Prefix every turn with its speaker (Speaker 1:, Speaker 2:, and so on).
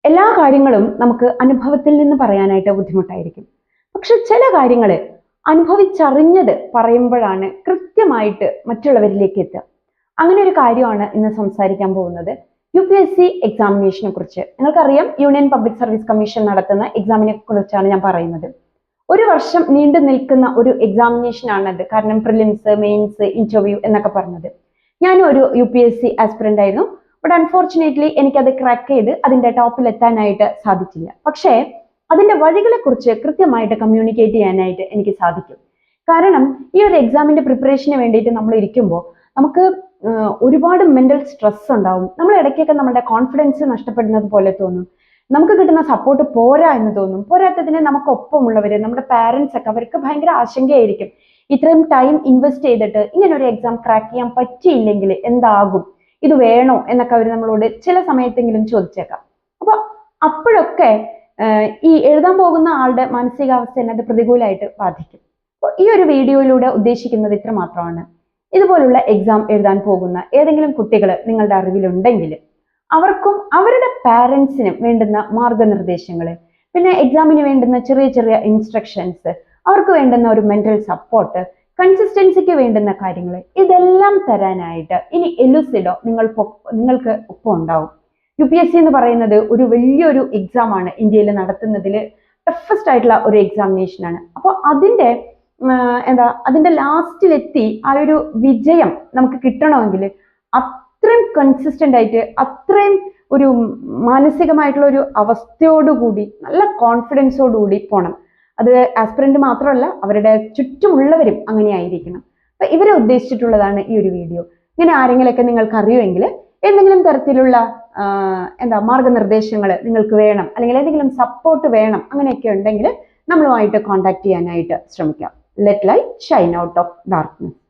Speaker 1: എല്ലാ കാര്യങ്ങളും നമുക്ക് അനുഭവത്തിൽ നിന്ന് പറയാനായിട്ട് ബുദ്ധിമുട്ടായിരിക്കും. പക്ഷെ ചില കാര്യങ്ങൾ അനുഭവിച്ചറിഞ്ഞത് പറയുമ്പോഴാണ് കൃത്യമായിട്ട് മറ്റുള്ളവരിലേക്ക് എത്തുക. അങ്ങനെ ഒരു കാര്യമാണ് ഇന്ന് സംസാരിക്കാൻ പോകുന്നത്. UPSC എക്സാമിനേഷനെ കുറിച്ച്. നിങ്ങൾക്കറിയാം, യൂണിയൻ പബ്ലിക് സർവീസ് കമ്മീഷൻ നടത്തുന്ന എക്സാമിനെ കുറിച്ചാണ് ഞാൻ പറയുന്നത്. ഒരു വർഷം നീണ്ടു നിൽക്കുന്ന ഒരു എക്സാമിനേഷൻ ആണത്. കാരണം പ്രിലിംസ്, മെയിൻസ്, ഇന്റർവ്യൂ എന്നൊക്കെ പറഞ്ഞത്. ഞാനും ഒരു UPSC ആസ്പിറന്റ് ആയിരുന്നു. ബട്ട് അൺഫോർച്ചുനേറ്റ്ലി എനിക്കത് ക്രാക്ക് ചെയ്ത് അതിന്റെ ടോപ്പിൽ എത്താനായിട്ട് സാധിച്ചില്ല. പക്ഷേ അതിന്റെ വഴികളെ കുറിച്ച് കൃത്യമായിട്ട് കമ്മ്യൂണിക്കേറ്റ് ചെയ്യാനായിട്ട് എനിക്ക് സാധിക്കും. കാരണം ഈ ഒരു എക്സാമിന്റെ പ്രിപ്പറേഷന് വേണ്ടിയിട്ട് നമ്മൾ ഇരിക്കുമ്പോൾ നമുക്ക് ഒരുപാട് മെന്റൽ സ്ട്രെസ് ഉണ്ടാവും. നമ്മൾ ഇടയ്ക്കൊക്കെ നമ്മുടെ കോൺഫിഡൻസ് നഷ്ടപ്പെടുന്നത് പോലെ തോന്നും. നമുക്ക് കിട്ടുന്ന സപ്പോർട്ട് പോരാ എന്ന് തോന്നും. പോരാത്തതിന് നമുക്കൊപ്പമുള്ളവര്, നമ്മുടെ പാരന്റ്സ് ഒക്കെ, അവർക്ക് ഭയങ്കര ആശങ്കയായിരിക്കും. ഇത്രയും ടൈം ഇൻവെസ്റ്റ് ചെയ്തിട്ട് ഇങ്ങനെ ഒരു എക്സാം ക്രാക്ക് ചെയ്യാൻ പറ്റിയില്ലെങ്കിൽ എന്താകും, ഇത് വേണോ എന്നൊക്കെ അവർ നമ്മളോട് ചില സമയത്തെങ്കിലും ചോദിച്ചേക്കാം. അപ്പൊ അപ്പോഴൊക്കെ ഈ എഴുതാൻ പോകുന്ന ആളുടെ മാനസികാവസ്ഥ എന്നത് പ്രതികൂലമായിട്ട് ബാധിക്കും. അപ്പോൾ ഈ ഒരു വീഡിയോയിലൂടെ ഉദ്ദേശിക്കുന്നത് ഇത്ര മാത്രമാണ്. ഇതുപോലുള്ള എക്സാം എഴുതാൻ പോകുന്ന ഏതെങ്കിലും കുട്ടികൾ നിങ്ങളുടെ അറിവിലുണ്ടെങ്കിൽ അവർക്കും അവരുടെ പാരന്റ്സിനും വേണ്ടുന്ന മാർഗനിർദ്ദേശങ്ങൾ, പിന്നെ എക്സാമിന് വേണ്ടുന്ന ചെറിയ ചെറിയ ഇൻസ്ട്രക്ഷൻസ്, അവർക്ക് വേണ്ടുന്ന ഒരു മെന്റൽ സപ്പോർട്ട്, കൺസിസ്റ്റൻസിക്ക് വേണ്ടുന്ന കാര്യങ്ങൾ, ഇതെല്ലാം തരാനായിട്ട് ഇനി എലുസിഡോ നിങ്ങൾക്ക് ഒപ്പം ഉണ്ടാവും. UPSC എന്ന് പറയുന്നത് ഒരു വലിയൊരു എക്സാം ആണ്. ഇന്ത്യയിൽ നടത്തുന്നതിൽ ടഫസ്റ്റ് ആയിട്ടുള്ള ഒരു എക്സാമിനേഷൻ ആണ്. അപ്പോൾ അതിന്റെ ലാസ്റ്റിലെത്തി ആ ഒരു വിജയം നമുക്ക് കിട്ടണമെങ്കിൽ അത്രയും കൺസിസ്റ്റന്റ് ആയിട്ട്, അത്രയും ഒരു മാനസികമായിട്ടുള്ള ഒരു അവസ്ഥയോടുകൂടി, നല്ല കോൺഫിഡൻസോടുകൂടി പോകണം. അത് ആസ്പിറന്റ് മാത്രമല്ല, അവരുടെ ചുറ്റുമുള്ളവരും അങ്ങനെ ആയിരിക്കണം. അപ്പൊ ഇവരെ ഉദ്ദേശിച്ചിട്ടുള്ളതാണ് ഈ ഒരു വീഡിയോ. ഇങ്ങനെ ആരെങ്കിലൊക്കെ നിങ്ങൾക്ക് അറിയുമെങ്കിൽ എന്തെങ്കിലും തരത്തിലുള്ള മാർഗനിർദ്ദേശങ്ങൾ നിങ്ങൾക്ക് വേണം, അല്ലെങ്കിൽ എന്തെങ്കിലും സപ്പോർട്ട് വേണം, അങ്ങനെയൊക്കെ ഉണ്ടെങ്കിൽ നമ്മളുമായിട്ട് കോൺടാക്ട് ചെയ്യാനായിട്ട് ശ്രമിക്കാം. Let light Shine out of darkness.